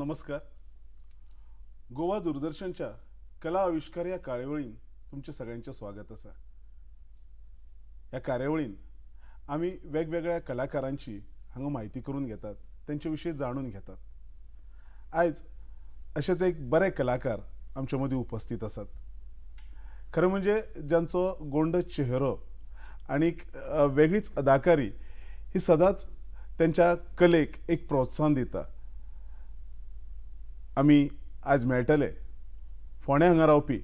नमस्कार. गोवा दूरदर्शनच्या कला आविष्कार या कार्यावळीन तुमचे सगळ्यांचे स्वागत असा. या कार्यावळीन आम्ही वेगवेगळ्या कलाकारांची हांगा माहिती करून घेतात, त्यांच्या विषयी जाणून घेतात. आज असेच एक बरे कलाकार आमच्या मध्ये उपस्थित असतात. खरं म्हणजे ज्यांचो गोंड चेहरो आणि वेगळीच अदाकारी ही सदांच त्यांच्या कलेक एक प्रोत्साहन दिता. आम्ही आज मेळटले फोंड्या हांगा रावपी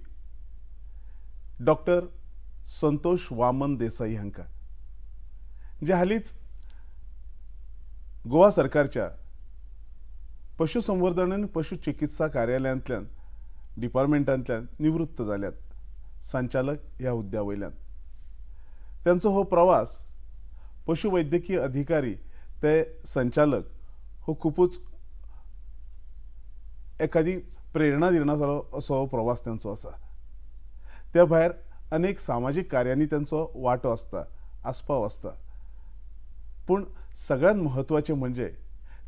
डॉक्टर संतोष वामन देसाई हांकां, जे हालींच गोवा सरकारच्या पशुसंवर्धन आनी पशुचिकित्सा कार्यालयांतल्यान डिपार्टमेंटांतल्यान निवृत्त जाल्यात, संचालक ह्या हुद्द्या वयल्यान. त्यांचो हो प्रवास पशुवैद्यकीय अधिकारी ते संचालक हो खूपच एखादी प्रेरणा दिणारो असो हो प्रवास त्यांचो आसा. त्या भायर अनेक सामाजीक कार्यांनी त्यांचो वांटो आसता, आस्पाव आसता. पूण सगळ्यात महत्वाचें म्हणजे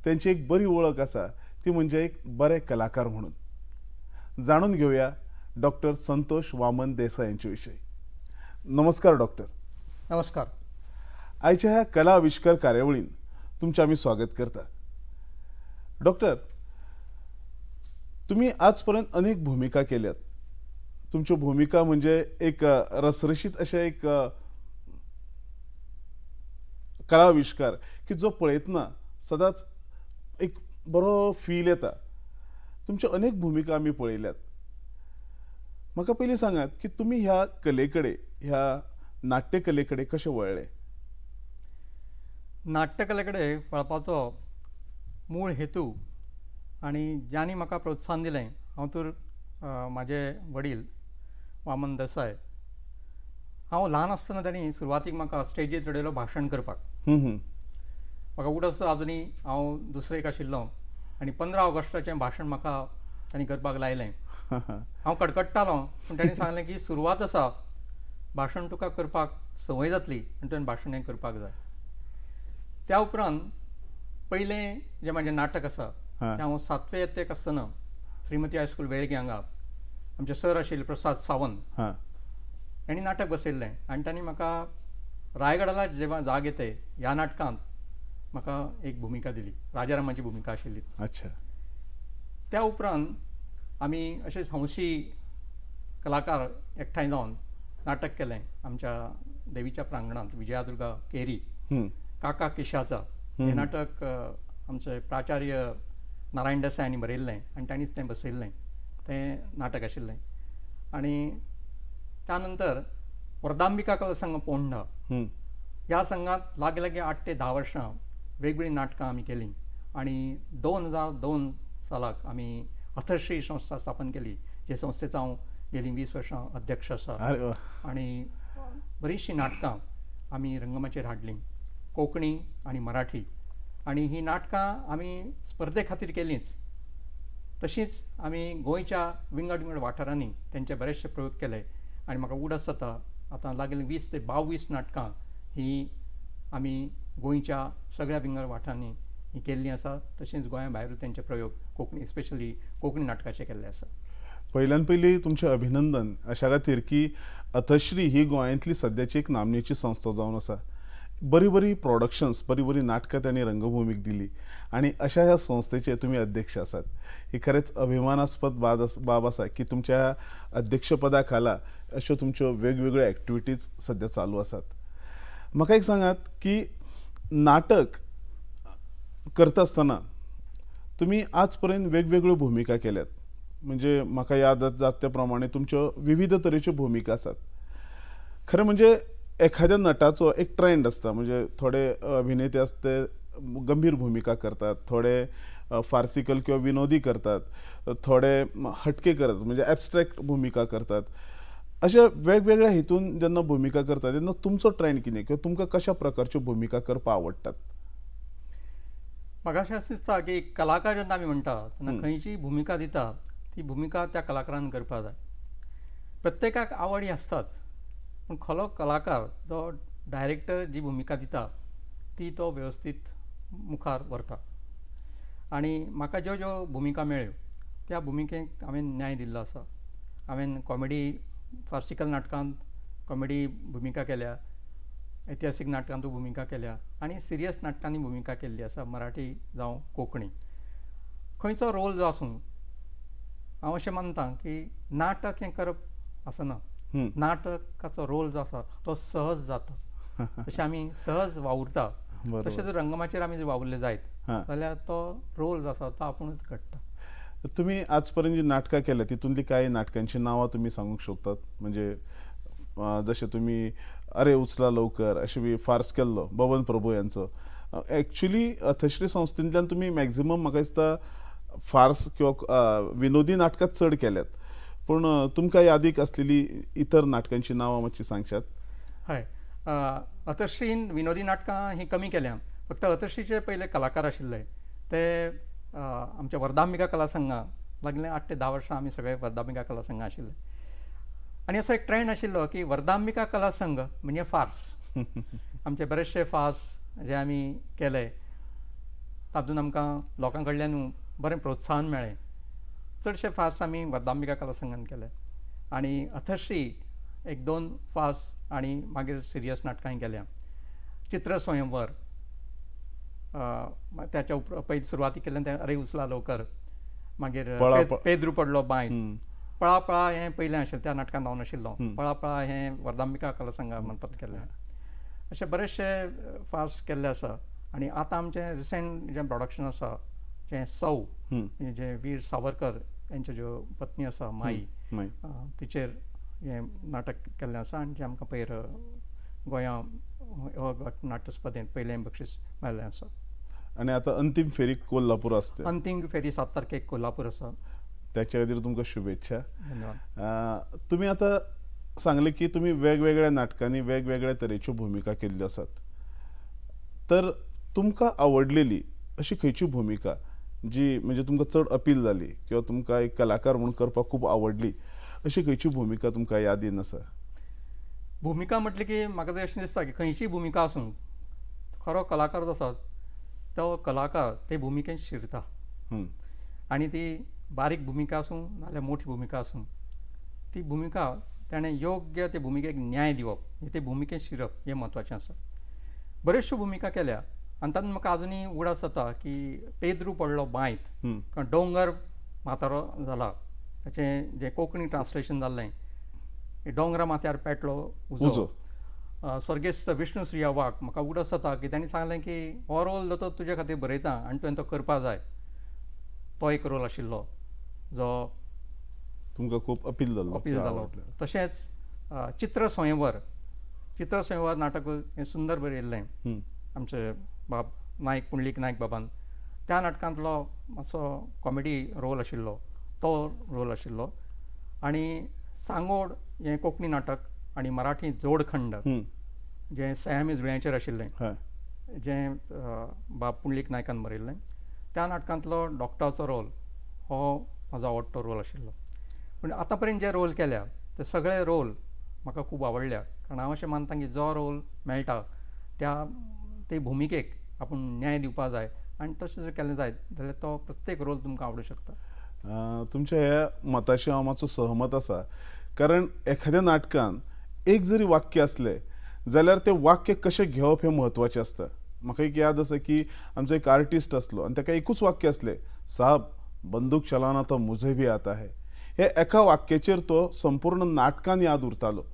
त्यांची एक बरी वळख आसा, ती म्हणजे एक बरे कलाकार म्हणून. जाणून घेवया डॉक्टर संतोष वामन देसाई यांचे विषयी. नमस्कार डॉक्टर. नमस्कार. आयच्या ह्या कला आविष्कार कार्यावळीन तुमचे आम्ही स्वागत करता. डॉक्टर, तुम्ही आजपर्यंत अनेक भूमिका केल्यात. तुमची भूमिका म्हणजे एक रसरशीत अशा एक कला आविष्कार की जो पळयतना सदांच एक बरो फील येता. तुमच्या अनेक भूमिका आम्ही पळयल्यात. म्हाका पयलीं सांगात की तुम्ही ह्या कलेकडे, ह्या नाट्यकलेकडे कशे वळले? नाट्यकलेकडे वळपाचो मूळ हेतू आणि ज्यांनी म्हाका प्रोत्साहन दिलें, हांव तर म्हाजे वडील वामन देसाय. हांव ल्हान आसतना तांणी सुरवातीक म्हाका स्टेजीर चडयलो भाशण करपाक. म्हाका उडस आजुनी हांव दुसरेक आशिल्लो आनी 15 ऑगस्टाचें भाशण म्हाका तांणी करपाक लायलें. हांव कडकडटालो, पूण तांणी सांगलें की सुरवात आसा, भाशण तुका करपाक संवय जातली आनी तुवें भाशण हें करपाक जाय. त्या उपरांत पयलें जें म्हाजें नाटक आसा तें हांव 7वे येत्तेक आसतना श्रीमती हायस्कूल वेळगी हांगा आमचे सर आशिल्ले प्रसाद सावंत हेणी नाटक बसयल्लें आनी तांणी म्हाका रायगडाला जेवा जाग येते ह्या नाटकांत म्हाका एक भुमिका दिली. राजारामाची भुमिका आशिल्ली. अच्छा. त्या उपरांत आमी अशेच हौशी कलाकार एकठांय जावन नाटक केलें आमच्या देवीच्या प्रांगणांत विजयादुर्गा केरी. काका किशाचा हें नाटक आमचे प्राचार्य नारायण देसाय हांणी बरयल्लें आनी तांणीच तें बसयल्लें. तें नाटक आशिल्लें. आनी त्या नंतर वरदांबिका कला संघ पोंडा ह्या संघात लागी लागी 8 ते 10 वर्सां वेगवेगळीं नाटकां आमी केलीं. आनी 2002 सालाक आमी अथश्री संस्था स्थापन केली, जे संस्थेचो हांव गेलीं 20 वर्सां अध्यक्ष आसा. आनी बरीचशीं नाटकां आमी रंगमंचाचेर हाडलीं, कोंकणी आनी मराठी. आनी हीं नाटकां आमी स्पर्धे खातीर केलींच, तशींच आमी गोंयच्या विंगड विंगड वाठारांनी तेंचे बरेचशे प्रयोग केले. आनी म्हाका उडस जाता आतां लागीं 20 ते 22 नाटकां हीं आमी गोंयच्या सगळ्या विंगड वाठारांनी हीं केल्लीं आसा. तशेंच गोंया भायरूय तेंचे प्रयोग कोंकणी, स्पेशली कोंकणी नाटकाचे केल्ले आसा. पहिल्यान पयली तुमचें अभिनंदन अशा खातीर की अथश्री ही गोंयांतली सद्याची एक नामनेची संस्था जावन आसा. बरी बरी प्रोडक्शन्स, बरी बरी नाटकां तांणी रंगभूमीक दिली आनी अशा ह्या संस्थेचे तुमी अध्यक्ष आसात. ही खरेंच अभिमानास्पद बाब आसा की तुमच्या अध्यक्षपदा खाला अश्यो तुमच्यो वेगवेगळ्यो एक्टिविटीज सद्या चालू आसात. म्हाका एक सांगात की नाटक करता आसतना तुमी आज पर्यंत वेगवेगळ्यो भुमिका केल्यात. म्हणजे म्हाका याद जाता त्या प्रमाणे तुमच्यो विविध तरेच्यो भुमिका आसात. खरें म्हणजे एखाद्या नटाचो एक ट्रेंड आसता, म्हणजे थोडे अभिनेते आसता ते गंभीर भूमिका करतात, थोडे फार्सिकल किंवा विनोदी करतात, थोडे हटके करतात, म्हणजे ॲबस्ट्रॅक्ट भूमिका करतात. अशा वेगवेगळ्या हेतून जेन्ना भूमिका करतात तेन्ना तुमचो ट्रेंड कितें, किंवा तुमकां कशा प्रकारच्यो भूमिका करपाक आवडटात? म्हाका अशें दिसता की कलाकार जेन्ना आमी म्हणटा तेन्ना खंयचीय भुमिका दिता ती भुमिका त्या कलाकारान करपाक जाय. प्रत्येकाक आवड ही आसताच, पूण खरो कलाकार जो डायरेक्टर जी भुमिका दिता ती तो वेवस्थीत मुखार व्हरता. आनी म्हाका ज्यो ज्यो भुमिका मेळ्ळ्यो त्या भुमिकेक हांवें न्याय दिल्लो आसा. हांवें कॉमेडी फार्सिकल नाटकांत कॉमेडी भुमिका केल्या, इतिहासीक नाटकांतूय भुमिका केल्या आनी सिरियस नाटकांनी भुमिका केल्ली आसा, मराठी जावं कोंकणी. खंयचो रोल जो आसूं, हांव अशें मानतां की नाटक हें करप आसना. नाटकाचो रोल जो आसा तो सहज जाता. जशें आमी सहज वावुरता तशें जर रंगमाचेर आमी जर वावुरले जायत जाल्यार तो रोल जो आसा तो आपुणूच घडटा. तुम्ही आजपर्यंत जी नाटकां केल्या तितूंतली काही नाटकांची नांवां तुम्ही सांगूंक शकतात? म्हणजे जशें तुम्ही अरे उचला लवकर अशें बी फार्स केल्लो बबन प्रभू यांचो. एक्चुअली अथश्री संस्थेंतल्यान तुम्ही मॅक्झिमम म्हाका दिसता फार्स किंवा विनोदी नाटकां चड केल्यात, पूण तुमकां यादीक आसलेली इतर नाटकांची नांवां मातशी सांगशात? हय, अथश्रीन विनोदी नाटकां ही कमी केल्या. फक्त अथश्रीचे पयले कलाकार आशिल्ले ते आमच्या वर्धांबिका कला संघा लागले 8 ते 10 वर्सां आमी सगळे वर्धांबिका कला संघा आशिल्ले. आनी असो एक ट्रेंड आशिल्लो की वर्धांबिका कला संघ म्हणजे फार्स. आमचे बरेचशे फार्स जे आमी केले तातूंत आमकां लोकां कडल्यान बरें प्रोत्साहन मेळ्ळें. चडशे फार्स आमी वर्धांबिका कला संघान केले आनी अथश्री 1-2 फार्स आनी मागीर सिरियस नाटकांय केल्या. चित्र स्वयंवर त्याच्या पयलीं सुरवातीक केल्लें तें अरे उचला लवकर, मागीर पेद्रू पडलो बांयत, पळा पळा हें पयलें आशिल्लें, त्या नाटकान हांव नाशिल्लो. पळा पळा हें वर्धांबिका कला संघा मार्फत केल्लें. अशे बरेचशे फार्स केल्ले आसा. आनी आतां आमचें रिसेंट जें प्रोडक्शन आसा जें सौ, जे वीर सावरकर हेंच्यो ज्यो पत्नी आसा माई, तिचेर हें नाटक केल्लें आसा आनी जें आमकां पयर गोंयां नाट्य स्पर्धेंत पयलें बक्षीस मेळ्ळें आसा. आनी आतां अंतीम फेरीक कोल्हापूर आसता. अंतीम फेरी 7 तारखेक कोल्हापूर आसा. त्याच्या खातीर तुमकां शुभेच्छा. धन्यवाद. तुमी आतां सांगलें की तुमी वेगवेगळ्या नाटकांनी वेगवेगळ्या तरेच्यो भुमिका केल्ल्यो आसात. तर तुमकां आवडलेली अशी खंयची भुमिका जी म्हणजे तुमकां चड अपील जाली किंवा तुमकां एक कलाकार म्हणून करपाक खूब आवडली अशी खंयची भुमिका तुमकां यादीन आसा? भुमिका म्हटली की म्हाका तरी अशें दिसता की खंयची भुमिका आसूं, खरो कलाकार जो आसा तो कलाकार ते भुमिकेंत शिरता. आनी ती बारीक भुमिका आसूं नाजाल्यार मोठी भुमिका आसूं, ती भुमिका ताणें योग्य ते भुमिकेक न्याय दिवप, ते भुमिकेंत शिरप हें म्हत्वाचें आसा. बऱ्योचश्यो भुमिका केल्या आनी तातूंत म्हाका अजुनूय उगडास जाता की पेद्रू पडलो बांयत, डोंगर म्हातारो जाला ताचें जें कोंकणी ट्रान्सलेशन जाल्लें, डोंगरा माथ्यार पेटलो उजो. स्वर्गेस्त विष्णू श्रिया वाघ म्हाका उगडास जाता की तांणी सांगलें की हो रोल जो तो तुजे खातीर बरयता आनी तुवें तो करपा जाय. तो एक रोल आशिल्लो जो तुमकां खूब अपील जालो. तशेंच चित्र स्वयंवर नाटक हें सुंदर बरयल्लें आमचे बाब नायक पुंडलीक नायक बाबान. त्या नाटकांतलो मातसो कॉमेडी रोल आशिल्लो, तो रोल आशिल्लो. आनी सांगोड हें कोंकणी नाटक आनी मराठी जोडखंड जें सयामी जुळ्यांचेर आशिल्लें, जें बाब पुंडलीक नायकान बरयल्लें, त्या नाटकांतलो डॉक्टराचो रोल हो म्हजो आवडटो रोल आशिल्लो. पूण आतां पर्यंत जे रोल केल्या ते सगळे रोल म्हाका खूब आवडल्या. कारण हांव अशें मानतां की जो रोल मेळटा ते भुमिकेक आपूण न्याय दिवपा जाय आनी तशें जर केलें जायत जाल्यार तो प्रत्येक रोल तुमकां आवडूंक शकता. तुमच्या ह्या मताशी हांव मातसो सहमत आसा. कारण एखाद्या नाटकान एक जरी वाक्य असलें जाल्यार तें वाक्य कशें घेवप हें म्हत्वाचें आसता. म्हाका एक याद आसा की आमचो एक आर्टिस्ट आसलो आनी ताका एकूच वाक्य आसलें, साहब बंदूक चलाना तो मुझे भी आता है. हे एका वाक्याचेर तो संपूर्ण नाटकान याद उरतालो.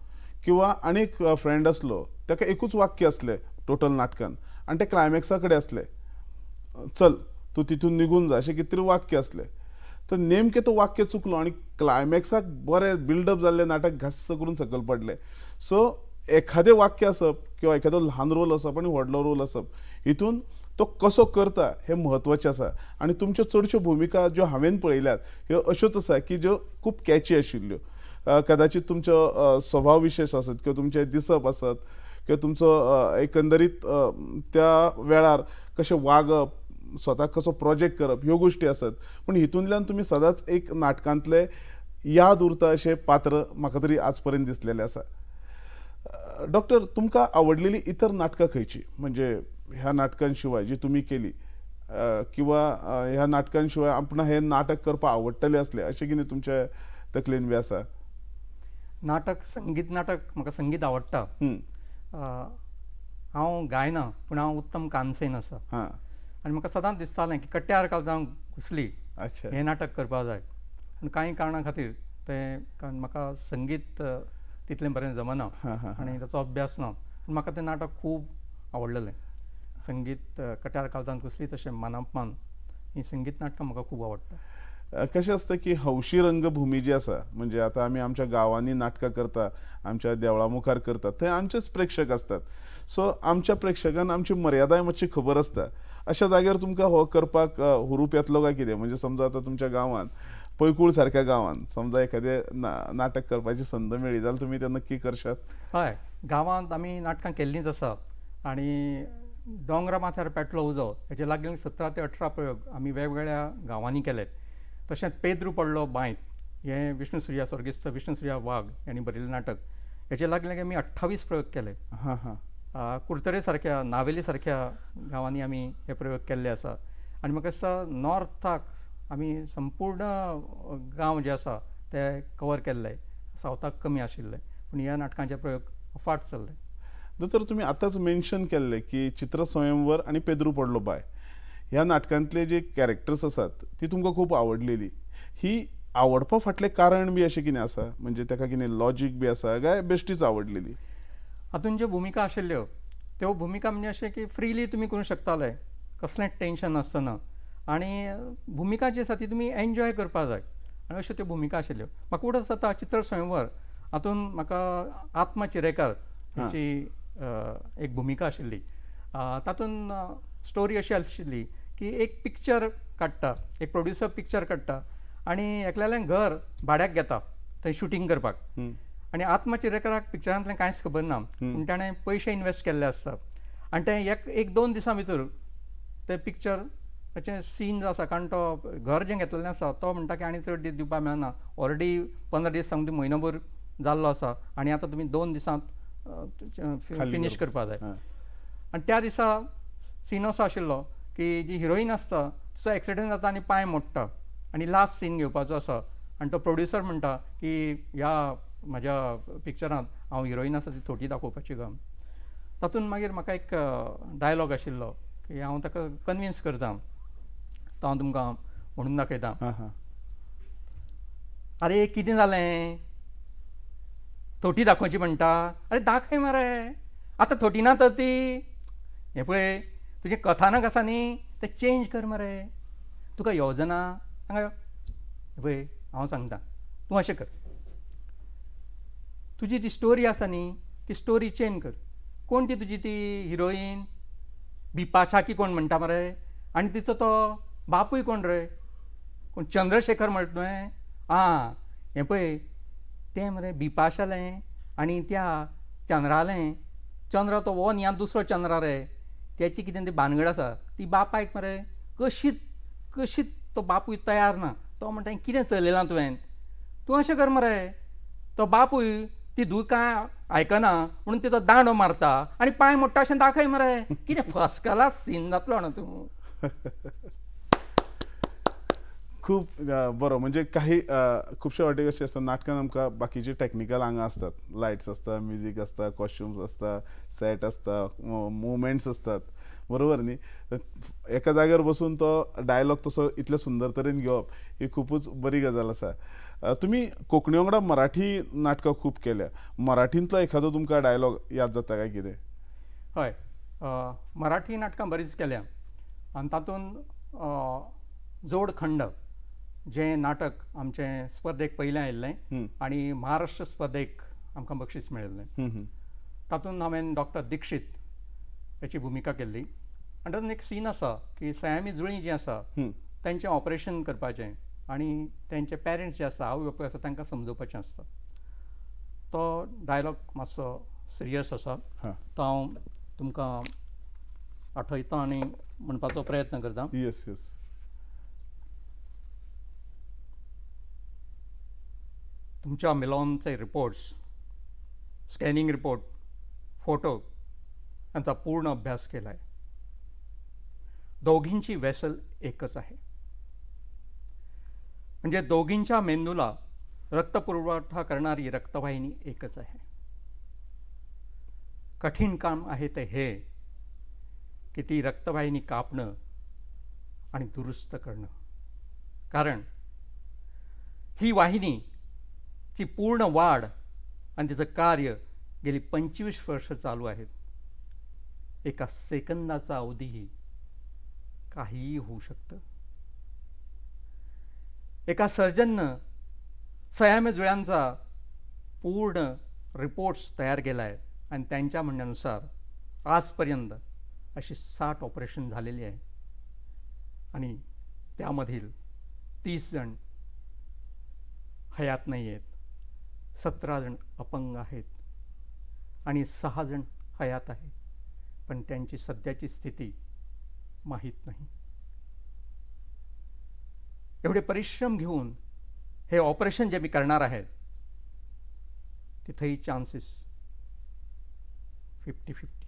किंवा आनीक फ्रेंड आसलो ताका एकूच वाक्य आसलें टोटल नाटकान आनी तें क्लायमॅक्सा कडेन आसलें, चल तूं तितून निघून जा अशें कितें तरी वाक्य आसलें. तर नेमकें तो वाक्य चुकलो आनी क्लायमॅक्साक बरें बिल्डअप जाल्लें नाटक घास्स करून सकयल पडलें. सो एखादें वाक्य आसप किंवा एखादो ल्हान रोल आसप आनी व्हडलो रोल आसप हितून तो कसो करता हें म्हत्वाचें आसा. आनी तुमच्यो चडश्यो भुमिका ज्यो हांवें पळयल्यात ह्यो अश्योच आसा की ज्यो खूब कॅची आशिल्ल्यो. कदाचित तुमचो स्वभाव विशेश आसत किंवा तुमचें दिसप आसत किंवा तुमचो एकंदरीत त्या वेळार कशें वागप, स्वताक कसो प्रोजेक्ट करप, ह्यो गोश्टी आसत. पूण हितूंतल्यान तुमी सदांच एक नाटकांतले याद उरता अशें पात्र म्हाका तरी आज पर्यंत दिसलेलें आसा. डॉक्टर, तुमकां आवडलेली इतर नाटकां खंयची, म्हणजे ह्या नाटकां शिवाय जी तुमी केली किंवा ह्या नाटकां शिवाय आपण हे नाटक करपाक आवडटले असले अशें कितें तुमच्या तकलेन बी आसा? नाटक, संगीत नाटक म्हाका संगीत आवडटा. हांव गायना पूण हांव उत्तम कानसेन आसा. हां. आनी म्हाका सदांच दिसतालें की कट्यार काळजांत घुसली अच्छा. हें नाटक करपा जाय. पूण कांय कारणां खातीर तें कारण म्हाका संगीत तितलें बरें जमना आनी ताचो अभ्यास ना. पूण म्हाका तें नाटक खूब आवडलेलें. संगीत कट्यार काळजांत घुसली तशें मानापमान ही संगीत नाटकां म्हाका खूब आवडटा. कशें आसता की हौशी रंगभुमी जी आसा म्हणजे आतां आमी आमच्या गांवांनी नाटकां करता, आमच्या देवळा मुखार करतात, थंय आमचेच प्रेक्षक असतात. सो आमच्या प्रेक्षकांक आमची मर्यादाय मातशी खबर आसता. अशा जाग्यार तुमकां हो करपाक हुरूप येतलो काय कितें? म्हणजे समजा आतां तुमच्या गांवांत पैकूळ सारक्या गांवांत समजा एखादें नाटक करपाची संद मेळ्ळी जाल्यार तुमी तें नक्की करशात? हय, गांवांत आमी नाटकां केल्लींच आसा आनी दोंगरा माथ्यार पेटलो उजो हेचे लागीं 17 ते 18 प्रयोग आमी वेगवेगळ्या गांवांनी केले. तशेंच पेद्रू पडलो बांयत हें विष्णुसुर्या स्वर्गिस्त विष्णुसुर्या वाघ हांणी बरयल्लें नाटक. हेचे लागीं आमी 28 प्रयोग केले. हां हां. कुर्तरे सारक्या नावेली सारक्या गांवांनी आमी हे प्रयोग केल्ले आसा. आनी म्हाका दिसता नॉर्थाक आमी संपूर्ण गांव जे आसा ते कवर केल्ले. सावथाक कमी आशिल्ले पूण ह्या नाटकांचे प्रयोग अफाट चल्ले. दोतोर तुमी आतांच मेन्शन केल्लें की चित्र स्वयंवर आनी पेद्रू पडलो बाय ह्या नाटकांतले जे कॅरेक्टर्स आसात ती तुमकां खूब आवडलेली. ही आवडपा फाटलें कारण बी अशें कितें आसा? म्हणजे ताका कितें लॉजीक बी आसा काय बेश्टीच आवडलेली? हातूंत ज्यो भुमिका आशिल्ल्यो त्यो भुमिका म्हणजे अशें की फ्रिली तुमी करूंक शकताले, कसलेंच टेन्शन नासतना. आनी भुमिका जी आसा ती तुमी एन्जॉय करपा जाय आनी अश्यो त्यो भुमिका आशिल्ल्यो. म्हाका उगडच जाता चित्र स्वयंवर हातूंत म्हाका आत्मा चिरेकार हाची एक भुमिका आशिल्ली. तातूंत स्टोरी अशी आशिल्ली की एक पिक्चर काडटा, एक प्रोड्युसर पिक्चर काडटा आनी एकल्यालें घर भाड्याक घेता थंय शुटींग करपाक. आनी आत्मा चिरेकाराक पिक्चरांतलें कांयच खबर ना पूण ताणें पयशे इन्वेस्ट केल्ले आसता आनी तें एक 2 दिसां भितर तें पिक्चर ताचें सीन जो आसा कारण तो घर जें घेतलेलें आसा तो म्हणटा की आनी चड दीस दिवपाक मेळना. ऑलरेडी 15 दीस सांगून म्हयनोभर जाल्लो आसा आनी आतां तुमी 2 दिसांत फिनीश करपा जाय. आनी त्या दिसा सीन असो आशिल्लो की जी हिरोईन आसता तिचो एक्सिडेंट जाता आनी पांय मोडटा आनी लास्ट सीन घेवपाचो आसा आनी तो प्रोड्युसर म्हणटा की ह्या म्हज्या पिक्चरांत हांव हिरोईन आसा ती थोटी दाखोवपाची गा. तातूंत मागीर म्हाका एक डायलॉग आशिल्लो की हांव ताका कन्विन्स करता, तो हांव तुमकां म्हणून दाखयता. आरे कितें जालें? थोटी दाखोवची म्हणटा. अरे दाखय मरे, आतां थोटी ना तर ती. हें पळय तुजें कथानक आसा न्ही तें चेंज कर मरे. तुका येवजना हांगा यो. पळय हांव सांगता तूं अशें कर, तुजी ती स्टोरी आसा न्ही ती स्टोरी चेंज कर. कोण ती तुजी ती हिरोईन? बिपाशा की कोण म्हणटा मरे. आनी तिचो तो बापूय कोण रे? कोण चंद्रशेखर म्हणटा तुवें? आं हें पळय तें मरे बिपाशालें आनी त्या चंद्रालें. चंद्र तो हो न्ही आनी दुसरो चंद्रा रे. त्याची कितें ती भानगड आसा ती बापायक मरे कशीच तो बापूय तयार ना. तो म्हणटा कितें चलयलां तुवें? तूं अशें कर मरे. तो बापूय ती धूय कांय आयकना म्हणून तिचो दांडो मारता आनी पांय मोडटा अशें दाखय मरे. कितें फस्ट क्लास सीन जातलो न्हू तूं. खूब बरो. म्हणजे काही खुबशे वाटेक अशें आसता नाटकान आमकां बाकीचे टॅक्निकल हांगा असतात. लायट्स आसता, म्युजीक आसता, कॉस्ट्युम्स आसता, सेट आसता, मुवमेंट्स असतात, बरोबर न्ही? एका जाग्यार बसून तो डायलॉग तसो इतले सुंदर तरेन घेवप ही खूबच बरी गजाल आसा. तुमी कोंकणी वांगडा मराठी नाटकां खूब केल्या. मराठींतलो एखादो तुमकां डायलॉग याद जाता काय कितें? हय, मराठी नाटकां बरींच केल्या आनी तातूंत जोडखंड जें नाटक आमचें स्पर्धेक पयलें आयिल्लें आनी महाराष्ट्र स्पर्धेक आमकां बक्षीस मेळिल्लें. तातूंत हांवें डॉक्टर दिक्षीत हेची भुमिका केल्ली आनी तातूंत एक सीन आसा की सयामी जुळीं जीं आसा तेंचें ऑपरेशन करपाचें आनी तेंचे पेरंट्स जे आसा आवय बापूय आसा तांकां समजोवपाचें आसता. तो डायलॉग मातसो सिरियस आसा. तो हांव तुमकां आठयता आनी म्हणपाचो प्रयत्न करता. Yes yes. तुमच्या मिलोनचे रिपोर्ट्स, स्कॅनिंग रिपोर्ट, फोटो यांचा पूर्ण अभ्यास केला आहे. दोघींची वेसल एकच आहे. म्हणजे दोघींच्या मेंदूला रक्तपुरवठा करणारी रक्तवाहिनी एकच आहे. कठीण काम आहे ते हे की ती रक्तवाहिनी कापणं आणि दुरुस्त करणं. कारण ही वाहिनीची पूर्ण वाढ आणि तिचं कार्य गेली 25 वर्ष चालू आहेत. एका सेकंदाचा अवधीही काहीही होऊ शकतं. एका सर्जननं सयामी जुळ्यांचा पूर्ण रिपोर्ट्स तयार केला आहे आणि त्यांच्या म्हणण्यानुसार आजपर्यंत अशी 60 ऑपरेशन झालेली आहे आणि त्यामधील 30 जण हयात नाही आहेत, 17 जण अपंग आहेत आणि 6 जण हयात आहेत, पण त्यांची सध्याची स्थिती माहीत नाही. एवढे परिश्रम घेऊन हे ऑपरेशन जे मी करणार आहे तिथेही चान्सेस 50-50,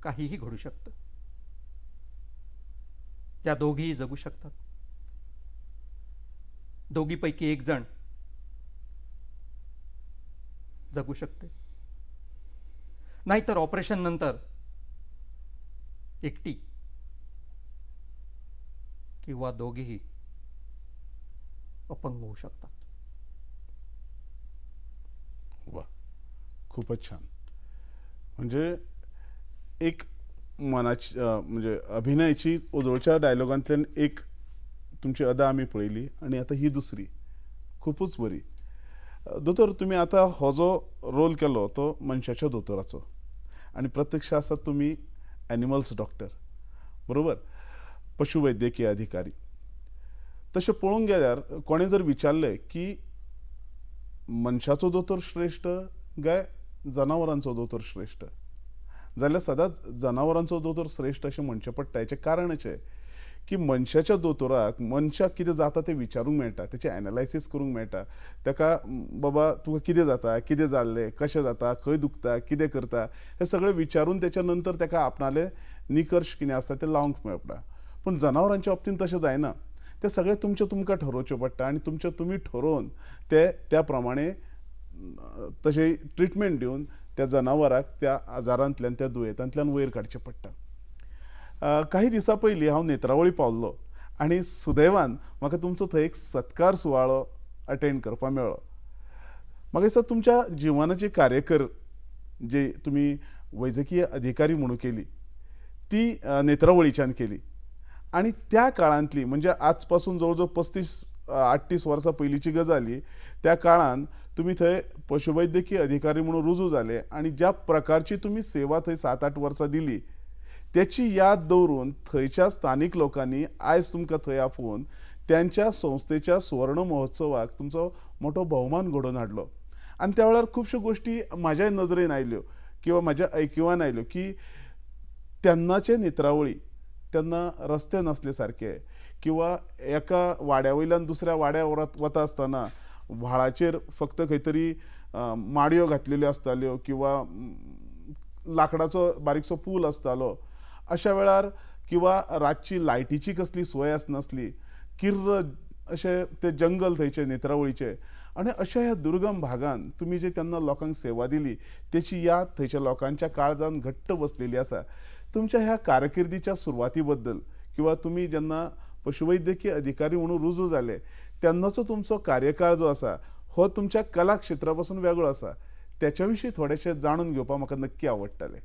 काहीही घडू शकतं. त्या दोघीही जगू शकतात. दोघीपैकी एक जण जगू शकते, नाहीतर ऑपरेशन नंतर एकटी किंवा दोघीही अपंग होऊ शकतात. वा, खूपच छान. म्हणजे एक मनाची म्हणजे अभिनयाची उजवळच्या डायलॉगांतल्यान एक तुमची अदा आमी पळयली आणि आता ही दुसरी खूपच बरी. दोतोर, तुमी आता हो जो रोल केलो तो मनशाच्या दोतोराचो आणि प्रत्यक्ष आसात तुमी एनिमल्स डॉक्टर, बरोबर, पशुवैद्यकीय अधिकारी. तशें पळोवंक गेल्यार कोणें जर विचारलें की मनशाचो दोतोर श्रेश्ठ काय जनावरांचो दोतोर श्रेश्ठ, जाल्यार सदांच जनावरांचो दोतोर श्रेश्ठ अशें म्हणचें पडटा. हेचें कारण अशें की मनशाच्या दोतोराक मनशाक कितें जाता तें विचारूंक मेळटा, तेचें एनालायसीस करूंक मेळटा. ताका बाबा तुका कितें जाता, कितें जाल्लें, कशें जाता, खंय दुखता, कितें करता, हें सगळें विचारून तेच्या नंतर ताका आपणालें निकर्श कितें आसता तें लावंक मेळटा. पूण जनावरांच्या बाबतींत तशें जायना. तें सगळें तुमकां ठरोवचें पडटा आनी तुमी ठरोवन ते त्या प्रमाणे तशें ट्रिटमेंट दिवन त्या जनावराक त्या आजारांतल्यान, त्या दुयेंतांतल्यान वयर काडचें पडटा. काही दिसां पयलीं हांव नेत्रावळी पावल्लो आनी सुदैवान म्हाका तुमचो थंय एक सत्कार सुवाळो अटेंड करपाक मेळ्ळो. म्हाका दिसता तुमच्या जिवनाची कार्यकर जी तुमी वैजकीय अधिकारी म्हणून केली ती नेत्रावळीच्यान केली आणि त्या काळांतली म्हणजे आज पासून जवळ जवळ 35-38 वर्सां पयलींची गजाल ही. त्या काळान तुमी थंय पशुवैद्यकीय अधिकारी म्हणून रुजू जाले आणि ज्या प्रकारची तुमी सेवा थंय 7-8 वर्सां दिली त्याची याद दवरून थंयच्या स्थानीक लोकांनी आयज तुमकां थंय आपोवन त्यांच्या संस्थेच्या सुवर्ण महोत्सवाक तुमचो मोठो भोवमान घडोवन हाडलो. आणि त्या वेळार खुबश्यो गोश्टी म्हाज्याय नजरेन आयल्यो किंवा म्हाज्या ऐकिवान आयल्यो की तेन्नाचे नेत्रावळी, तेन्ना रस्ते नासले सारके किंवा एका वाड्या वयल्यान दुसऱ्या वाड्यार वता आसतना व्हाळाचेर फक्त खंय तरी माडयो घातलेल्यो आसताल्यो किंवा लाकडाचो बारीकसो पूल आसतालो. अशा वेळार किंवा रातची लायटीची कसली सोय आसनासली, किर्र अशें ते जंगल थंयचे नेत्रावळीचे आणि अशा ह्या दुर्गम भागांत तुमी जे तेन्ना लोकांक सेवा दिली तेची याद थंयच्या लोकांच्या काळजान घट्ट बसलेली आसा. तुमच्या ह्या कारकिर्दीच्या सुरवाती बद्दल किंवा तुमी जेन्ना पशुवैद्यकीय अधिकारी म्हणून रुजू जाले तेन्नाचो तुमचो कार्यकाळ जो आसा हो तुमच्या कला क्षेत्रा पासून वेगळो आसा. त्याच्या विशीं थोडेशें जाणून घेवपाक म्हाका नक्की आवडटलें.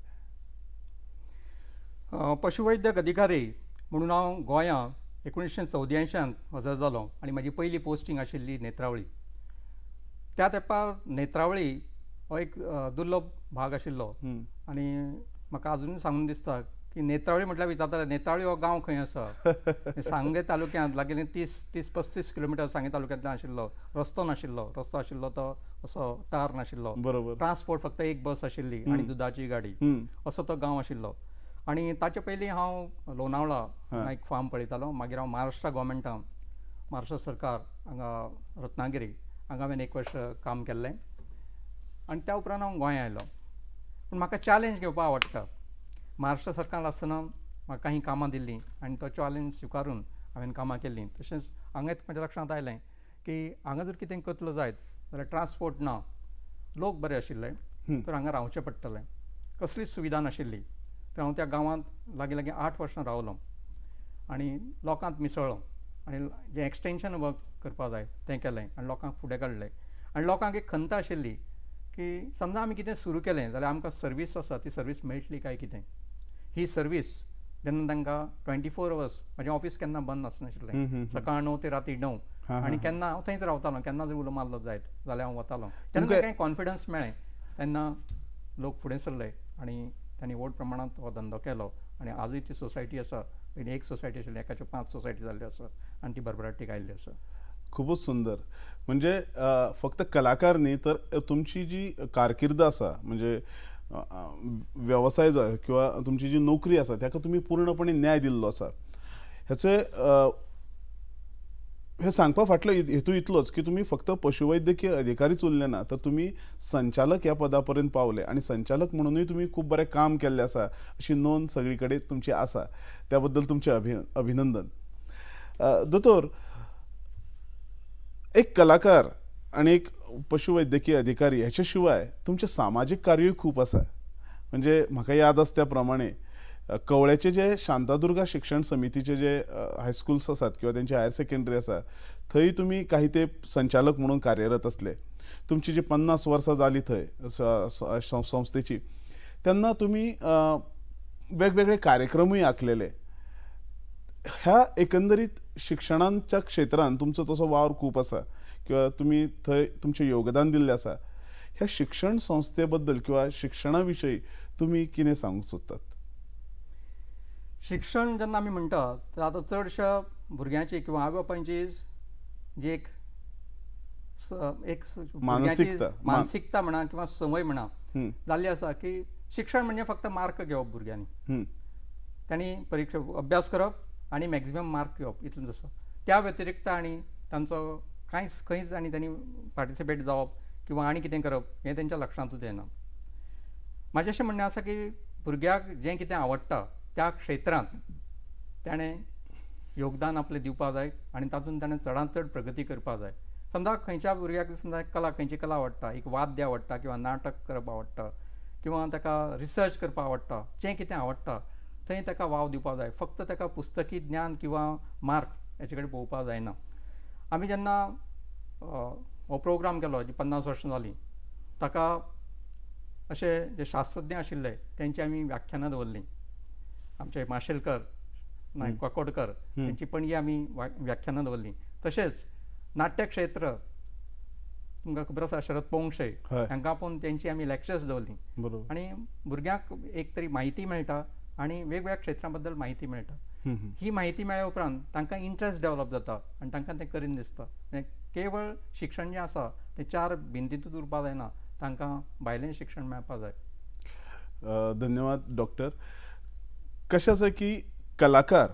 पशुवैद्यक अधिकारी म्हणून हांव गोंयांत 1984 हजर जालो आणि म्हजी पयली पोस्टींग आशिल्ली नेत्रावळी. त्या तेंपार नेत्रावळी हो एक दुर्लभ भाग आशिल्लो आनी म्हाका अजुनूय सांगून दिसता की नेत्रावळी म्हटल्यार विचारताले नेत्रावळी हो गांव खंय आसा. सांगे तालुक्यांत लागीं 30-35 किलोमिटर सांगे तालुक्यांतल्यान आशिल्लो. रस्तो नाशिल्लो, रस्तो आशिल्लो तो असो टार नाशिल्लो. बरोबर. ट्रान्सपोर्ट फक्त एक बस आशिल्ली आनी दुदाची गाडी, असो तो गांव आशिल्लो. आनी ताचे पयलीं हांव लोणावळा एक फार्म पळयतालो. मागीर हांव महाराष्ट्र गोवोरमेंटान, महाराष्ट्र सरकार हांगा रत्नागिरी हांगा हांवें 1 वर्स काम केल्लें आनी त्या उपरांत हांव गोंया आयलो. पूण म्हाका चॅलेंज घेवपाक आवडटा. महाराष्ट्र सरकार आसतना म्हाका काही कामां दिल्लीं आनी तो चॅलेंज स्विकारून हांवें कामां केल्लीं. तशेंच हांगा म्हज्या लक्षांत आयलें की हांगा जर कितें करतलो जायत जाल्यार ट्रान्सपोर्ट ना, लोक बरे आशिल्ले तर हांगा रावचें पडटलें, कसलीच सुविधा नाशिल्ली. तर हांव त्या गांवांत लागीं लागीं 8 वर्सां रावलो आनी लोकांत मिसळ्ळो आनी जें एक्सटेंशन वर्क करपा जाय तें केलें आनी लोकांक फुडें काडलें. आनी लोकांक एक खंत आशिल्ली की समजा आमी कितें सुरू केलें जाल्यार आमकां सर्वीस आसा ती सर्वीस मेळटली काय कितें. ही सर्वीस जेन्ना तांकां 24 अवर्स म्हजें ऑफीस केन्ना बंद नासनाशिल्लें, सकाळ 9 ते राती 9 आनी केन्ना हांव थंयच रावतालो. केन्ना जर उलो मारलो जायत जाल्यार हांव वतालो. तेन्ना तांकां कॉन्फिडन्स मेळ्ळें. तेन्ना लोक फुडें सरले आनी तांणी व्हड प्रमाणांत हो धंदो केलो आनी आजूय ती सोसायटी आसा. पयलीं एक सोसायटी आशिल्ली, एकाच्यो 5 सोसायटी जाल्ल्यो आसा आनी ती भरभराटीक आयिल्ली आसा. खूपच सुंदर. म्हणजे फक्त कलाकार न्ही तर तुमची जी कारकिर्द आसा म्हणजे व्यवसाय जो किंवा तुमची जी नोकरी आसा ताका तुमी पूर्णपणे न्याय दिल्लो आसा. हेचे हे सांगपा फाटलो हेतू इतलोच की तुमी फक्त पशुवैद्यकीय अधिकारीच उरले ना तर तुमी संचालक ह्या पदा पर्यंत पावले आनी संचालक म्हणूनय तुमी खूब बरें काम केल्लें आसा अशी नोंद सगळी कडेन तुमची आसा. त्या बद्दल तुमचें अभिनंदन. दोतोर, एक कलाकार आणि एक पशुवैद्यकीय अधिकारी ह्याच्या शिवाय तुमचे सामाजिक कार्यय खूप आसा. म्हणजे म्हाका याद आसा त्या प्रमाणे कवळेचे जे शांतादुर्गा शिक्षण समितीचे जे हायस्कुल्स आसात किंवा त्यांची हायर सेकंडरी आसा थंय तुम्ही काही ते संचालक म्हणून कार्यरत असले. तुमची जी 50 वर्सां जाली थंय संस्थेची तेन्ना तुम्ही वेगवेगळे कार्यक्रमूय आंखलेले. ह्या एकंदरीत शिक्षणाच्या क्षेत्रांत तुमचो तसो वावर खूप आसा किंवा तुम्ही थंय तुमचें योगदान दिल्लें आसा. ह्या शिक्षण संस्थे बद्दल किंवा शिक्षणा विशयी तुम्ही कितें सांगूंक सोदतात? शिक्षण जेन्ना आमी म्हणटा तर आतां चडश्या भुरग्यांची किंवा आवय बापायची जी एक मानसिकता म्हणा किंवा संवय म्हणा जाल्ली आसा की शिक्षण म्हणजे फक्त मार्क घेवप भुरग्यांनी. तांणी परिक्षा अभ्यास करप आनी मॅक्झिमम मार्क घेवप इतलेंच आसा. त्या व्यतिरिक्त आनी तांचो खंयच आनी तांणी पार्टिसिपेट जावप किंवा आनी कितें करप हें तांच्या लक्षांतूच येना. म्हाजें अशें म्हणणें आसा की भुरग्याक जें कितें आवडटा त्या क्षेत्रांत ताणें योगदान आपलें दिवपाक जाय आनी तातूंत ताणें चडांत चड प्रगती करपाक जाय. समजा खंयच्या भुरग्याक समजा खंयची कला आवडटा, एक वाद्य आवडटा किंवा नाटक करप आवडटा किंवा ताका रिसर्च करपाक आवडटा, जें कितें आवडटा थंय ताका वाव दिवपाक जाय. फक्त ताका पुस्तकी ज्ञान किंवा मार्क हेचे कडेन पळोवपाक जायना. आमी जेन्ना हो प्रोग्राम केलो जी 50 वर्सां जालीं ताका अशे जे शास्त्रज्ञ आशिल्ले तेंची आमी व्याख्यानां दवरलीं. आमचे माशेलकर, नायक काकोडकर तेंची पणजी आमी व्याख्यानां दवरलीं. तशेंच नाट्य क्षेत्र तुमकां खबर आसा शरद पोंक्षे हांकां आपोवन तेंची आमी लॅक्चर्स दवरलीं आनी भुरग्यांक एक तरी म्हायती मेळटा आनी वेगवेगळ्या क्षेत्रां बद्दल म्हायती मेळटा. ही म्हायती मेळ्ळ्या उपरांत तांकां इंट्रस्ट डेवलप जाता आनी तांकां तें करीन दिसता. केवळ शिक्षण जें आसा तें 4 भिंतींतूच उरपाक जायना, तांकां भायलें शिक्षण मेळपाक जाय. धन्यवाद डॉक्टर. कशें आसा की कलाकार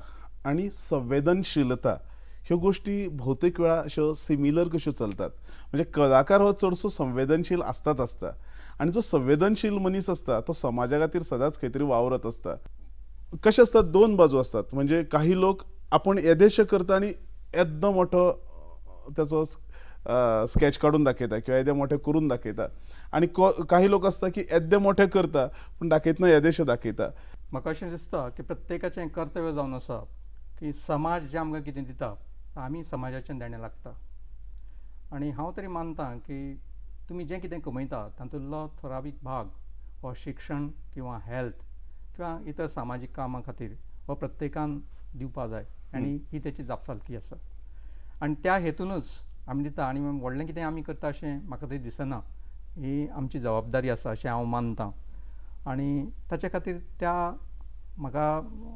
आणि संवेदनशीलता ह्यो गोष्टी भौतेक वेळा अश्यो सिमिलर कश्यो चलतात. म्हणजे कलाकार हो चडसो संवेदनशील आसता आणि जो संवेदनशील मनीस असता तो समाजा खातीर सदांच खंय तरी वावरत असता. कशें आसतात, 2 बाजू असतात. म्हणजे काही लोक आपण येदेशे करता आणि येद्दो मोठो त्याचो स्केच काढून दाखयता किंवा येदे मोठे करून दाखयता आणि काही लोक असता की येद्दे मोठे करता पण दाखयतना येदेशे दाखयता. म्हाका अशें दिसता की प्रत्येकाचें कर्तव्य जावन आसा की समाज जें आमकां कितें दिता आमी समाजाचें देणें लागता. आनी हांव तरी मानतां की तुमी जें कितें कमयता तातूंतलो ठरावीक भाग हो शिक्षण किंवा हेल्थ किंवा इतर सामाजीक कामां खातीर हो प्रत्येकान दिवपाक जाय आनी ही तेची जापसालकी आसा. आनी त्या हेतूनच आमी दिता आनी व्हडलें कितें आमी करता अशें म्हाका तरी दिसना. ही आमची जबाबदारी आसा अशें हांव मानतां. आनी ताचे खातीर त्या म्हाका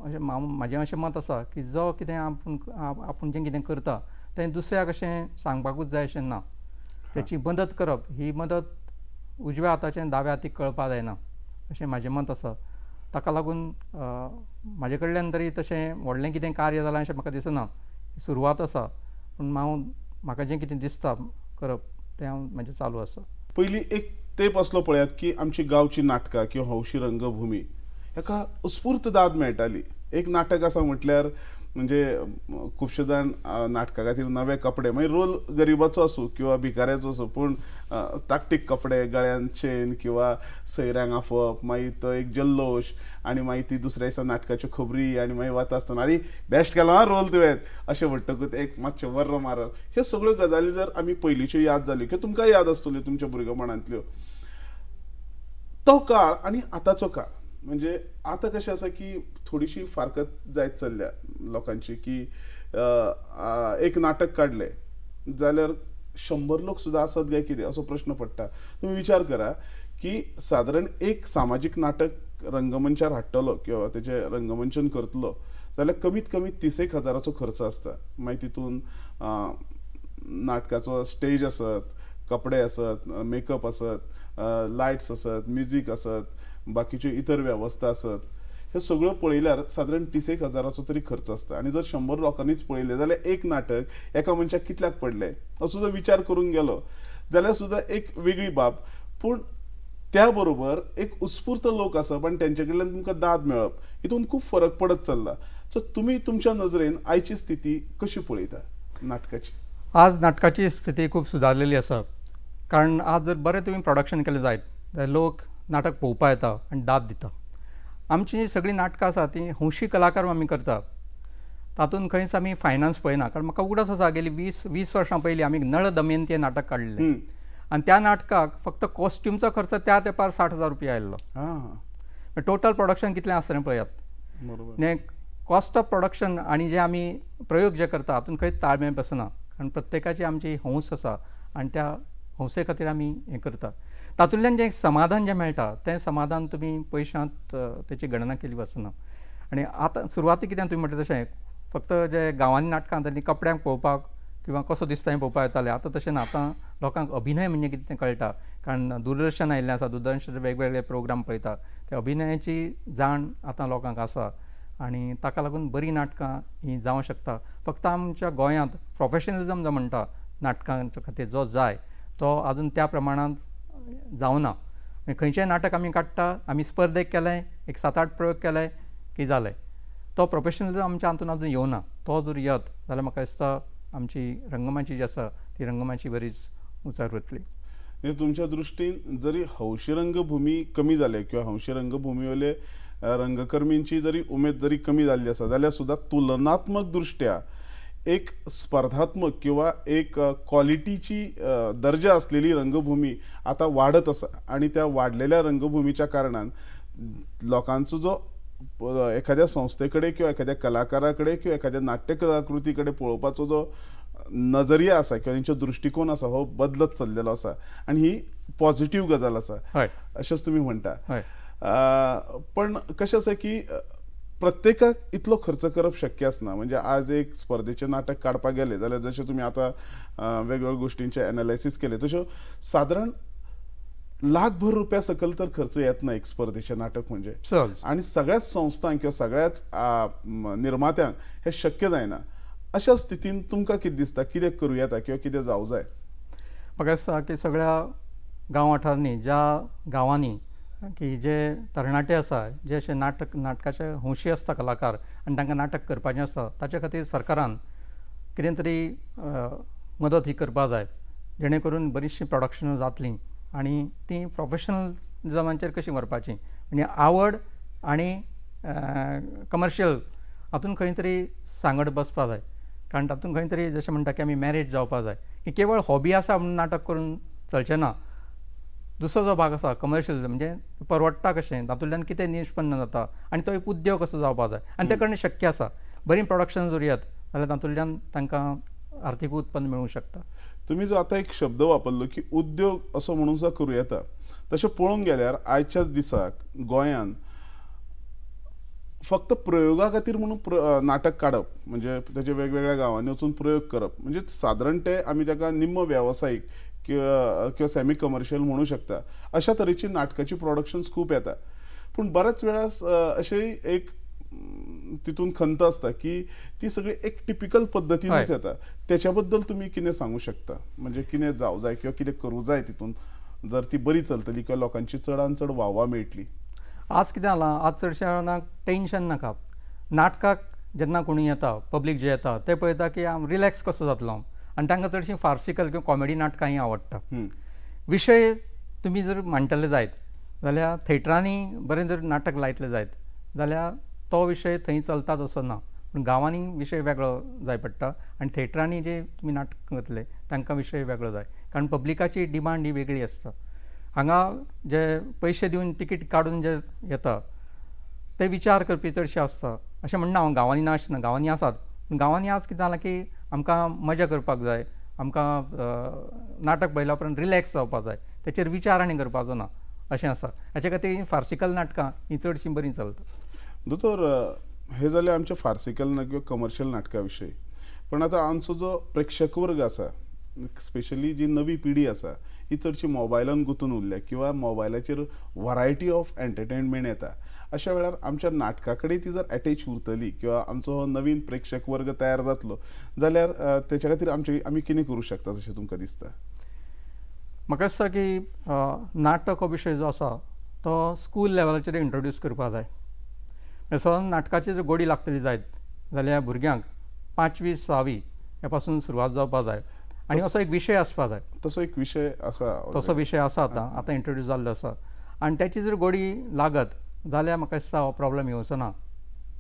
अशें म्हाजें अशें मत आसा की जो कितें आपूण जें कितें करता तें दुसऱ्याक अशें सांगपाकूच जाय अशें ना. तेची मदत करप, ही मदत उजव्या हाताचें दाव्या हातीक कळपाक जायना अशें म्हाजें मत आसा. ताका लागून म्हाजे कडल्यान तरी तशें व्हडलें कितें कार्य जालां अशें म्हाका दिसना. सुरवात आसा पूण हांव म्हाका जें कितें दिसता करप तें हांव म्हाजें चालू आसा. पयलीं एक तेप असलो पळयात की आमची गांवची नाटकां किंवा हौशी रंगभूमी हेका उत्स्फूर्त दाद मेळटाली. एक नाटक आसा म्हटल्यार म्हणजे खुबशे जाण नाटका खातीर नवे कपडे मागीर रोल गरिबाचो आसूं किंवा भिकाऱ्याचो आसूं पूण टाकटीक कपडे, गळ्यान चेन किंवा सयऱ्यांक आफोवप, मागीर तो एक जल्लोश आनी मागीर ती दुसऱ्या दिसा नाटकाच्यो खबरी आनी मागीर वता आसतना अरे बेस्ट केलो हा रोल तुवें अशें म्हणटकूच एक मातशें वर्र मारप. ह्यो सगळ्यो गजाली जर आमी पयलींच्यो याद जाल्यो किंवा तुमकां याद आसतल्यो तुमच्या भुरगेपणांतल्यो, तो काळ आनी आतांचो काळ म्हणजे आता कशें आसा की थोडीशी फारकत जायत चल्ल्या लोकांची की एक नाटक काडलें जाल्यार 100 लोक सुद्दां आसत काय कितें असो प्रश्न पडटा. तुम्ही विचार करा की सादारण एक सामाजीक नाटक रंगमंचार हाडटलो किंवा तेचे रंगमंचन करतलो जाल्यार कमीत कमी 30,000 खर्च आसता. मागीर तितून नाटकाचो स्टेज आसत, कपडे आसत, मेकअप आसत, लायट्स आसत, म्युझिक आसत, बाकीच्यो इतर वेवस्था आसत. हे सगळं पळयल्यार सादारण 30,000 तरी खर्च आसता. आनी जर 100 लोकांनीच पळयले जाल्यार एक नाटक एका मनशाक कितल्याक पडले असो जर विचार करून गेलो जाल्यार सुद्दां एक वेगळी बाब. पूण त्या बरोबर एक उत्स्फूर्त लोक आसप आनी तेंचे कडल्यान तुमकां दाद मेळप हितून खूब फरक पडत चल्ला. सो तुमी तुमच्या नजरेन आयची स्थिती कशी पळयता नाटकाची? आज नाटकाची स्थिती खूप सुदारलेली आसा. कारण आज जर बरें तुमी प्रोडक्शन केलें जायत जाल्यार लोक नाटक पळोवपा येता आनी दाद दिता. आमची सगळीं नाटकां आसा ती हौशी कलाकार आमी करता. तातूंत खंयच आमी फायनान्स पळयना. कारण म्हाका उगडास आसा गेली 20 वर्सां पयलीं आमी नळ दमयंती हें नाटक काडलें आनी त्या नाटकाक फक्त कॉस्ट्युमचो खर्च त्या तेंपार 60,000 रुपया आयिल्लो. टोटल प्रोडक्शन कितलें आसतलें पळयात. बरोबर. कॉस्ट ऑफ प्रोडक्शन आनी जे आमी प्रयोग जे करता हातूंत खंयच ताळमेळ बसना. कारण प्रत्येकाची आमची हौस आसा आनी त्या हौसे खातीर आमी हें करता. तातूंतल्यान जें समाधान जें मेळटा तें समाधान तुमी पयशांत तेची गणना केली वचना. आनी आतां सुरवातीक कितें तुमी म्हणटा तशें फक्त जे गांवांनी नाटकां जातालीं कपड्यांक पळोवपाक किंवा कसो दिसता हें पळोवपाक येतालें. आतां तशें ना. आतां लोकांक अभिनय म्हणजे कितें तें कळटा. कारण दूरदर्शन आयिल्लें आसा, दूरदर्शनाचे वेगवेगळे प्रोग्राम पळयता. त्या अभिनयाची जाण आतां लोकांक आसा आनी ताका लागून बरीं नाटकां ही जावंक शकता. फक्त आमच्या गोंयांत प्रोफेशनलिजम जो म्हणटा नाटकांच्या खातीर जो जाय तो आजून त्या प्रमाणांत जावना. खंयचेंय नाटक आमी काडटा, आमी स्पर्धेक केलें, एक 7-8 प्रयोग केले की जालें. तो प्रोफेशनलिजम आमच्या हातूंत आजून येवना. तो जर येत जाल्यार म्हाका दिसता आमची रंगमंची जी आसा ती रंगमंची बरीच उंचार वतली. तुमच्या दृश्टीन जरी हौशी रंगभूमी कमी जाले किंवा हौशी रंगभूमी वयले रंगकर्मींची जरी उमेद जरी कमी जाल्ली आसा जाल्यार सुद्दां तुलनात्मक दृश्ट्या एक स्पर्धात्मक किंवा एक क्वालिटीची दर्जा असलेली रंगभूमी आता वाढत आसा. आणि त्या वाढलेल्या रंगभूमीच्या कारणान लोकांचो जो एखाद्या संस्थेकडे किंवा एखाद्या कलाकाराकडे किंवा एखाद्या नाट्य कलाकृती कडेन पळोवपाचो जो नजरिया आसा किंवा तेंचो दृश्टिकोन आसा हो बदलत चल्लेलो आसा आनी ही पॉझिटिव्ह गजाल आसा अशेंच तुमी म्हणटा. पण कशें आसा की प्रत्येकाक इतलो खर्च करप शक्य आसना. म्हणजे आज एक स्पर्धेचें नाटक काडपाक गेले जाल्यार जशें तुमी आतां वेगवेगळ्या गोश्टींचे एनालायसीस केले तश्यो सादारण लाखभर रुपया सकल तर खर्च येत ना एक स्पर्धेचें नाटक म्हणजे. आणि सगळ्याच संस्थांक किंवा सगळ्याच निर्मात्यांक हे शक्य जायना. अशा स्थितीन तुमकां कितें दिसता कितें करूं येता किंवा कितें जावं जाय? म्हाका दिसता की सगळ्या गांव वाठारांनी ज्या गांवांनी की जे तरणाटे आसा जे अशे नाटकाचे हौशी आसता कलाकार आनी तांकां नाटक करपाचें आसता ताचे खातीर सरकारान कितें तरी मदत ही करपा जाय जेणे करून बरीचशीं प्रोडक्शनां जातलीं आनी ती प्रोफेशनलिजमाचेर कशी व्हरपाची. म्हणजे आवड आनी कमर्शियल हातूंत खंय तरी सांगड बसपा जाय. कारण तातूंत खंय तरी जशें म्हणटा की आमी मॅरेज जावपा जाय की केवळ हॉबी आसा म्हणून नाटक करून चलचें ना. दुसरो जो भाग आसा कमर्शियल म्हणजे परवडटा कशें तातूंतल्यान कितें निश्पन्न जाता आनी तो एक उद्योग कसो जावपा जाय आनी ते कडेन शक्य आसा. बरी प्रोडक्शन जर येत जाल्यार तातूंतल्यान तांकां आर्थीक उत्पन्न मेळूंक शकता. तुम्ही जो आता एक शब्द वापरलो की उद्योग असो म्हणून सुद्दां करूं येता तशें पळोवंक गेल्यार आयच्याच दिसाक गोंयांत फक्त प्रयोगा खातीर म्हणून नाटक काडप म्हणजे तेचे वेगवेगळ्या गांवांनी वचून प्रयोग करप म्हणजे सादारण ते आमी ताका निम्म वेवसायीक किंवा सेमी कमर्शियल म्हणू शकता. अशा तरेची नाटकाची प्रोडक्शन्स खूब येता. पूण बऱ्याच वेळास अशेंय एक तितून खंत आसता की ती सगळी एक टिपिकल पद्दतीनूच येता. त्याच्या बद्दल तुम्ही कितें सांगू शकता? म्हणजे कितें जावं जाय किंवा कितें करूं जाय तितून जर ती बरी चलतली किंवा लोकांची चडांत चड वाहवा मेळटली? आज कितें जालां, आज चडशे जाणांक टेन्शन नाका. नाटकाक जेन्ना कोणी येता, पब्लीक जे येता ते पळयता की हांव रिलॅक्स कसो जातलो, आनी तांकां चडशीं फार्सिकल किंवा कॉमेडी नाटकांय आवडटा. विशय तुमी जर मांडटले जायत जाल्यार थिएटरांनी बरें जर नाटक लायतलें जायत जाल्यार तो विशय थंय चलताच असो ना. पूण गांवांनी विशय वेगळो जाय पडटा आनी थिएटरांनी जे तुमी नाटक करतले तांकां विशय वेगळो जाय, कारण पब्लिकाची डिमांड ही वेगळी आसता. हांगा जे पयशे दिवन तिकीट काडून जे येता ते विचार करपी चडशे आसता. अशें म्हणना हांव गांवांनी ना अशें ना, गांवांनी आसात. पूण गांवांनी आज कितें जालां की आमकां मजा करपाक जाय, आमकां नाटक पळयल्या उपरांत रिलॅक्स जावपाक जाय, तेचेर विचार आनी करपाचो ना अशें आसा. हाचे खातीर फार्सिकल नाटकां ही चडशीं बरीं चलता. दोतोर, हे जाले आमचे फार्सिकल किंवा कमर्शियल नाटका विशयी. पण आता आमचो जो प्रेक्षक वर्ग आसा, स्पेशली जी नवी पिढी आसा, ही चडशी मोबायलान गुंतून उरल्या किंवा मोबायलाचेर वरायटी ऑफ एंटरटेनमेंट येता. अशा वेळार आमच्या नाटका कडेन ती जर अटॅच उरतली किंवा आमचो हो नवीन प्रेक्षक वर्ग तयार जातलो जाल्यार तेच्या खातीर आमी कितें करूं शकतात अशें तुमकां दिसता? म्हाका दिसता की नाटक हो विशय जो आसा तो स्कूल लेवलाचेर इंट्रोड्यूस करपाक जाय. सदांच नाटकाची जर गोडी लागतली जायत जाल्यार भुरग्यांक 5वी 6वी ह्या पासून सुरवात जावपाक जाय आनी असो एक विशय आसपाक जाय. तसो एक विशय आसा? तसो विशय आसा आतां इंट्रोड्यूस जाल्लो आसा. आनी त्याची जर गोडी लागत जाल्यार म्हाका दिसता हो प्रॉब्लेम येवचो ना,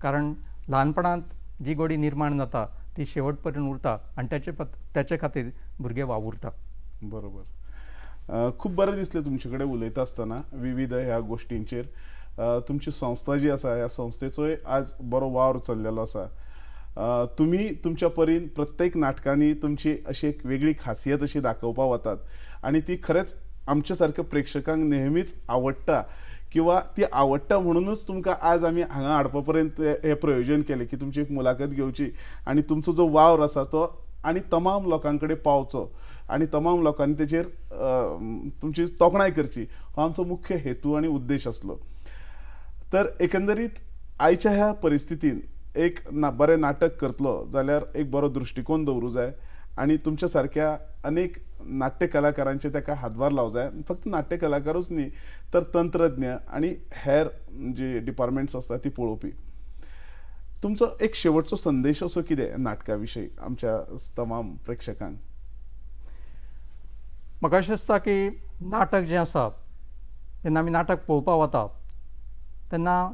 कारण ल्हानपणांत जी गोडी निर्माण जाता ती शेवट पर्यंत उरता आनी त्याचे खातीर भुरगे वावुरता. बरोबर. खूब बरें दिसलें तुमचे कडेन उलयता आसतना विविध ह्या गोश्टींचेर. तुमची संस्था जी आसा ह्या संस्थेचोय आज बरो वावर चल्लेलो आसा. तुमी तुमच्या परीन प्रत्येक नाटकांनी तुमची अशी एक वेगळी खासियत अशी दाखोवपाक वतात आनी ती खरेंच आमच्या सारक्या प्रेक्षकांक नेहमीच आवडटा किंवा ती आवडटा म्हणूनच तुमकां आज आमी हांगा हाडपा पर्यंत हे प्रयोजन केलें की तुमची एक मुलाखत घेवची आनी तुमचो जो वावर आसा तो आनी तमाम लोकां कडेन पावचो आनी तमाम लोकांनी तेचेर तुमची तोखणाय करची हो आमचो मुख्य हेतू आनी उद्देश आसलो. तर एकंदरीत आयच्या ह्या परिस्थितीन एक बरें नाटक करतलो जाल्यार एक बरो दृश्टिकोन दवरूं जाय आनी तुमच्या सारक्या अनेक नाट्य कलाकारांचे ताका हातभार लावं जाय. फक्त नाट्य कलाकारूच न्ही तर तंत्रज्ञ आनी हेर जे डिपार्टमेंट्स आसता ती पळोवपी. तुमचो एक शेवटचो संदेश असो कितें नाटका विशयी आमच्या तमाम प्रेक्षकांक? म्हाका अशें दिसता की नाटक जें आसा जेन्ना आमी नाटक पळोवपाक वता तेन्ना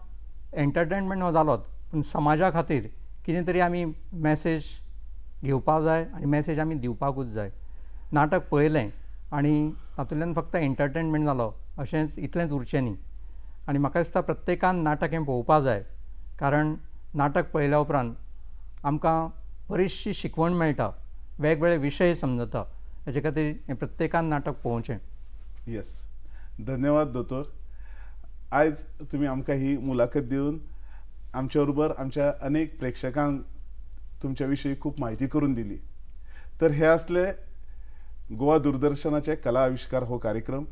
एंटरटेनमेंट हो जालोच, पूण समाजा खातीर कितें तरी आमी मॅसेज घेवपाक जाय आनी मॅसेज आमी दिवपाकूच जाय. नाटक पळयलें आनी तातूंतल्यान फक्त एंटरटेनमेंट जालो अशेंच इतलेंच उरचें न्ही. आनी म्हाका दिसता प्रत्येकान नाटक हें पळोवपाक जाय, कारण नाटक पळयल्या उपरांत आमकां बरीचशी शिकवण मेळटा, वेगवेगळे विशय समजता. हेचे खातीर हें प्रत्येकान नाटक पळोवचें. येस, धन्यवाद दोतोर. आयज तुमी आमकां ही मुलाखत दिवन आमच्या बरोबर आमच्या अनेक प्रेक्षकांक तुमच्या विशयी खूब म्हायती करून दिली. तर हे असले गोवा दूरदर्शनाचे कला आविष्कार हो कार्यक्रम.